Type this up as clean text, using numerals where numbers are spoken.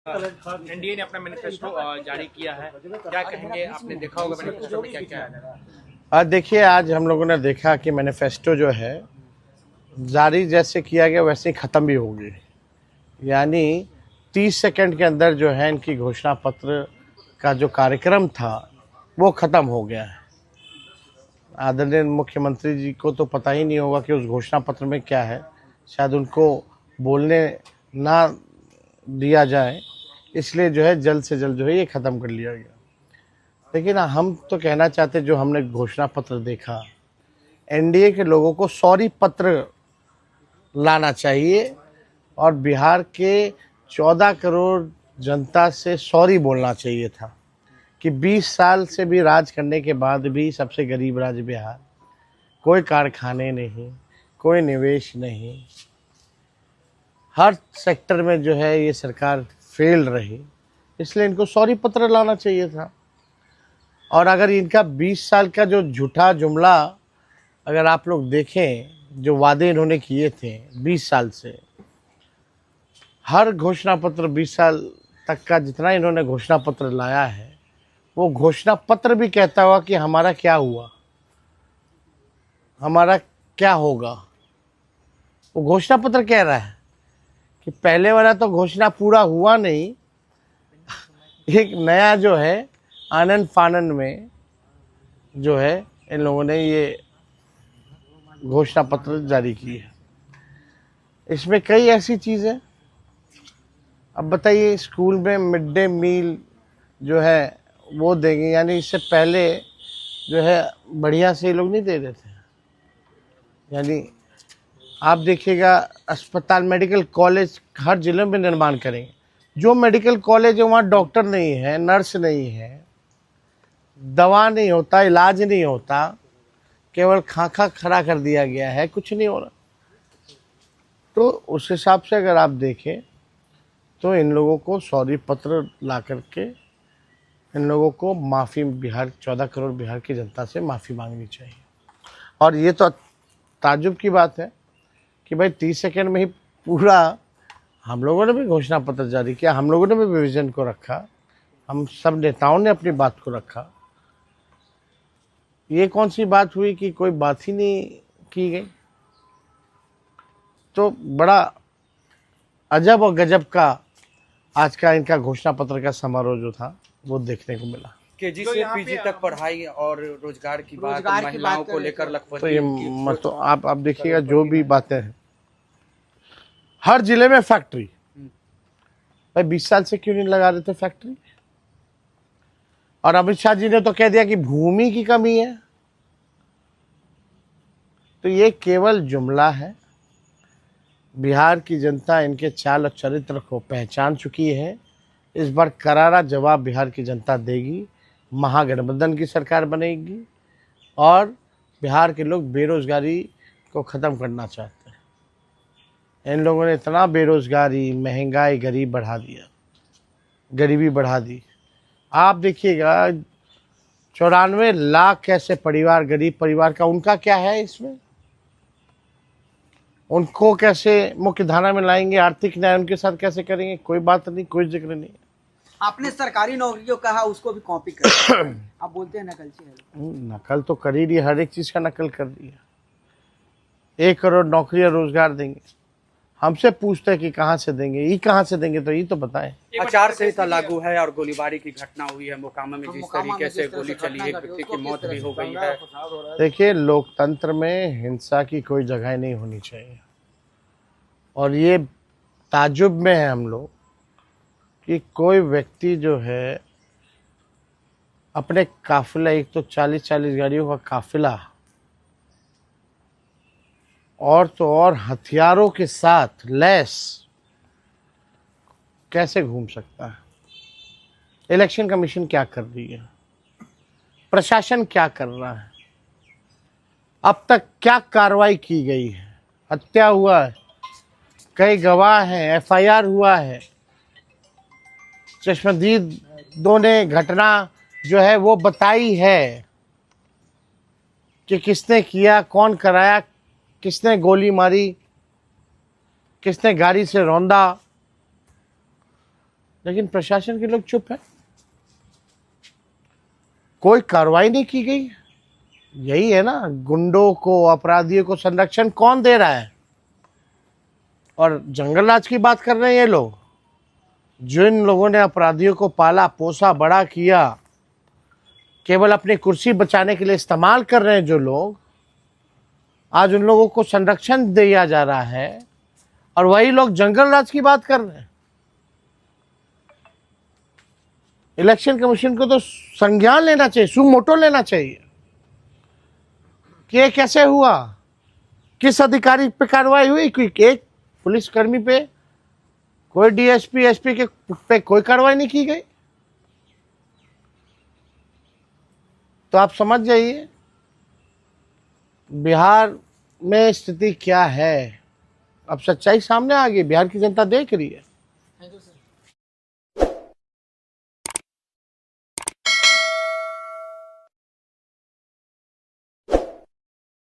NDA ने अपना manifesto जारी किया है, क्या कहेंगे? आपने देखा होगा मैनिफेस्टो में क्या क्या है। आज देखिए, आज हम लोगों ने देखा कि मैनिफेस्टो जो है जारी जैसे किया गया वैसे ही ख़त्म भी होगी। यानी 30 सेकंड के अंदर जो है इनकी घोषणा पत्र का जो कार्यक्रम था वो ख़त्म हो गया है। आदरणीय मुख्यमंत्री जी को तो पता ही नहीं होगा कि उस घोषणा पत्र में क्या है, शायद उनको बोलने ना दिया जाए, इसलिए जो है जल्द से जल्द जो है ये ख़त्म कर लिया गया। लेकिन हम तो कहना चाहते, जो हमने घोषणा पत्र देखा, एनडीए के लोगों को सॉरी पत्र लाना चाहिए और बिहार के 14 करोड़ जनता से सॉरी बोलना चाहिए था कि 20 साल से भी राज करने के बाद भी सबसे गरीब राज्य बिहार, कोई कारखाने नहीं, कोई निवेश नहीं, हर सेक्टर में जो है ये सरकार फेल रही, इसलिए इनको सॉरी पत्र लाना चाहिए था। और अगर इनका 20 साल का जो झूठा जुमला अगर आप लोग देखें, जो वादे इन्होंने किए थे 20 साल से, हर घोषणा पत्र 20 साल तक का जितना इन्होंने घोषणा पत्र लाया है, वो घोषणा पत्र भी कहता हुआ कि हमारा क्या हुआ, हमारा क्या होगा। वो घोषणा पत्र कह रहा है कि पहले वाला तो घोषणा पूरा हुआ नहीं, एक नया जो है आनंद फानन में जो है इन लोगों ने ये घोषणा पत्र जारी की है। इसमें कई ऐसी चीज़ें, अब बताइए, स्कूल में मिड डे मील जो है वो देंगे, यानी इससे पहले जो है बढ़िया से ये लोग नहीं दे रहे थे। यानी आप देखिएगा, अस्पताल मेडिकल कॉलेज हर जिले में निर्माण करेंगे। जो मेडिकल कॉलेज है वहाँ डॉक्टर नहीं है, नर्स नहीं है, दवा नहीं होता, इलाज नहीं होता, केवल खाका खड़ा कर दिया गया है, कुछ नहीं हो रहा। तो उस हिसाब से अगर आप देखें तो इन लोगों को सॉरी पत्र ला करके इन लोगों को माफ़ी, बिहार 14 करोड़ बिहार की जनता से माफ़ी मांगनी चाहिए। और ये तो ताज्जुब की बात है कि भाई 30 सेकंड में ही पूरा, हम लोगों ने भी घोषणा पत्र जारी किया, हम लोगों ने भी विजन को रखा, हम सब नेताओं ने अपनी बात को रखा। ये कौन सी बात हुई कि कोई बात ही नहीं की गई। तो बड़ा अजब और गजब का आज का इनका घोषणा पत्र का समारोह जो था वो देखने को मिला। केजी से पीजी तक पढ़ाई और रोजगार की बात, महिलाओं को लेकर लखपति तो ये तो आप देखिएगा जो भी बातें हैं, हर जिले में फैक्ट्री, भाई 20 साल से क्यों नहीं लगा रहे थे फैक्ट्री। और अमित शाह जी ने तो कह दिया कि भूमि की कमी है। तो ये केवल जुमला है। बिहार की जनता इनके चाल और चरित्र को पहचान चुकी है। इस बार करारा जवाब बिहार की जनता देगी। महागठबंधन की सरकार बनेगी और बिहार के लोग बेरोजगारी को ख़त्म करना चाहते हैं। इन लोगों ने इतना बेरोजगारी, महंगाई, गरीबी बढ़ा दी। आप देखिएगा 94 लाख ऐसे परिवार, गरीब परिवार का, उनका क्या है इसमें? उनको कैसे मुख्य धारा में लाएंगे, आर्थिक न्याय उनके साथ कैसे करेंगे? कोई बात नहीं, कोई जिक्र नहीं। आपने सरकारी नौकरी जो कहा उसको भी कॉपी कर आप बोलते हैं नकलची है। नकल तो कर ही रही, हर एक चीज का नकल कर दिया। 1 करोड़ नौकरियां रोजगार देंगे, हमसे पूछते हैं कि कहाँ से देंगे, ये कहाँ से देंगे, तो ये तो बताएं। आचार संहिता लागू है और गोलीबारी की घटना हुई है मोकामा में, जिस तरीके से गोली चली, एक व्यक्ति की मौत भी हो गई है। देखिए, लोकतंत्र में हिंसा की कोई जगह नहीं होनी चाहिए। और ये ताज्जुब में है हम लोग कि कोई व्यक्ति जो है अपने काफिला, एक तो 40-40 गाड़ियों का काफिला, और तो और हथियारों के साथ लैस, कैसे घूम सकता है? इलेक्शन कमीशन क्या कर रही है? प्रशासन क्या कर रहा है? अब तक क्या कार्रवाई की गई है? हत्या हुआ है, कई गवाह हैं, एफआईआर हुआ है, चश्मदीदों ने घटना जो है वो बताई है कि किसने किया, कौन कराया, किसने गोली मारी, किसने गाड़ी से रौंदा। लेकिन प्रशासन के लोग चुप है, कोई कार्रवाई नहीं की गई। यही है ना, गुंडों को, अपराधियों को संरक्षण कौन दे रहा है? और जंगल राज की बात कर रहे हैं ये लोग, जो इन लोगों ने अपराधियों को पाला पोसा बड़ा किया, केवल अपनी कुर्सी बचाने के लिए इस्तेमाल कर रहे हैं जो लोग, आज उन लोगों को संरक्षण दिया जा रहा है और वही लोग जंगल राज की बात कर रहे हैं। इलेक्शन कमीशन को तो संज्ञान लेना चाहिए, सुमोटो लेना चाहिए कि ये कैसे हुआ, किस अधिकारी पे कार्रवाई हुई, कोई एक पुलिसकर्मी पे, कोई डीएसपी एसपी के पे कोई कार्रवाई नहीं की गई। तो आप समझ जाइए बिहार में स्थिति क्या है। अब सच्चाई सामने आ गई, बिहार की जनता देख रही है।